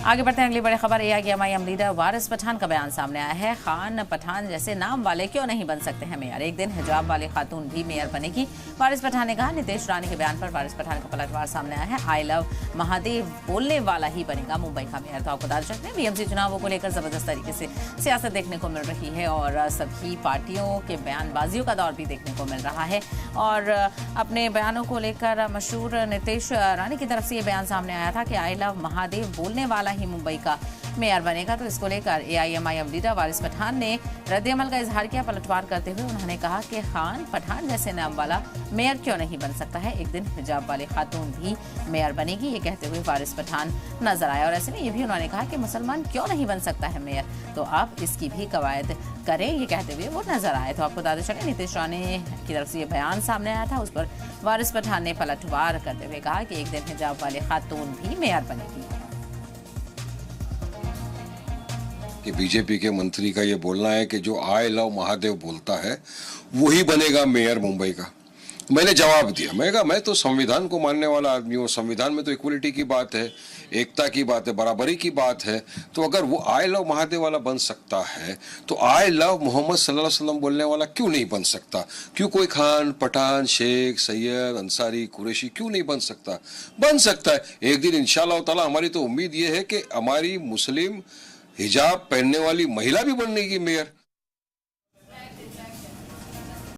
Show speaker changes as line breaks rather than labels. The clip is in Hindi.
आगे बढ़ते हैं, अगली बड़ी खबर AIMIM लीडर वारिस पठान का बयान सामने आया है। खान पठान जैसे नाम वाले क्यों नहीं बन सकते हैं मेयर, एक दिन हिजाब वाली खातून भी मेयर बनेगी। वारिस पठान ने कहा, नीतीश रानी के बयान पर वारिस पठान का पलटवार सामने आया है। आई लव महादेव बोलने वाला ही बनेगा मुंबई का मेयर। तो आपको बता सकते हैं BMC चुनावों को लेकर जबरदस्त तरीके से सियासत देखने को मिल रही है और सभी पार्टियों के बयानबाजियों का दौर भी देखने को मिल रहा है। और अपने बयानों को लेकर मशहूर नीतीश रानी की तरफ से ये बयान सामने आया था कि आई लव महादेव बोलने वाला ही मुंबई का मेयर बनेगा। तो इसको लेकर AIMIM लीडर वारिस पठान ने रद्द-ए-अमल का इजहार किया। पलटवार करते हुए उन्होंने कहा कि खान पठान जैसे नाम वाला मेयर क्यों नहीं बन सकता है, एक दिन हिजाब वाली खातून भी मेयर बनेगी। ये कहते हुए वारिस पठान नजर आए और ऐसे में ये भी उन्होंने कहा कि मुसलमान क्यों नहीं बन सकता है मेयर, तो आप इसकी भी कवायद करें, ये कहते हुए वो नजर आए। तो आपको बताते चले, नीतीश रानी की तरफ से ये बयान सामने आया था, उस पर वारिस पठान ने पलटवार करते हुए कहा कि एक दिन हिजाब वाली खातून भी मेयर बनेगी।
कि बीजेपी के मंत्री का ये बोलना है कि जो आई लव महादेव बोलता है वही बनेगा मेयर मुंबई का। मैंने जवाब दिया, मैं कहा मैं तो संविधान को मानने वाला आदमी हूँ, संविधान में तो इक्वलिटी की बात है, एकता की बात है, बराबरी की बात है। तो अगर वो आई लव महादेव वाला बन सकता है तो आई लव मोहम्मद सल्लल्लाहु अलैहि वसल्लम बोलने वाला क्यों नहीं बन सकता? क्यों कोई खान पठान शेख सैयद अंसारी कुरैशी क्यों नहीं बन सकता? बन सकता है एक दिन इंशाअल्लाह ताला। हमारी तो उम्मीद ये है कि हमारी मुस्लिम हिजाब पहनने वाली महिला भी बनने की मेयर।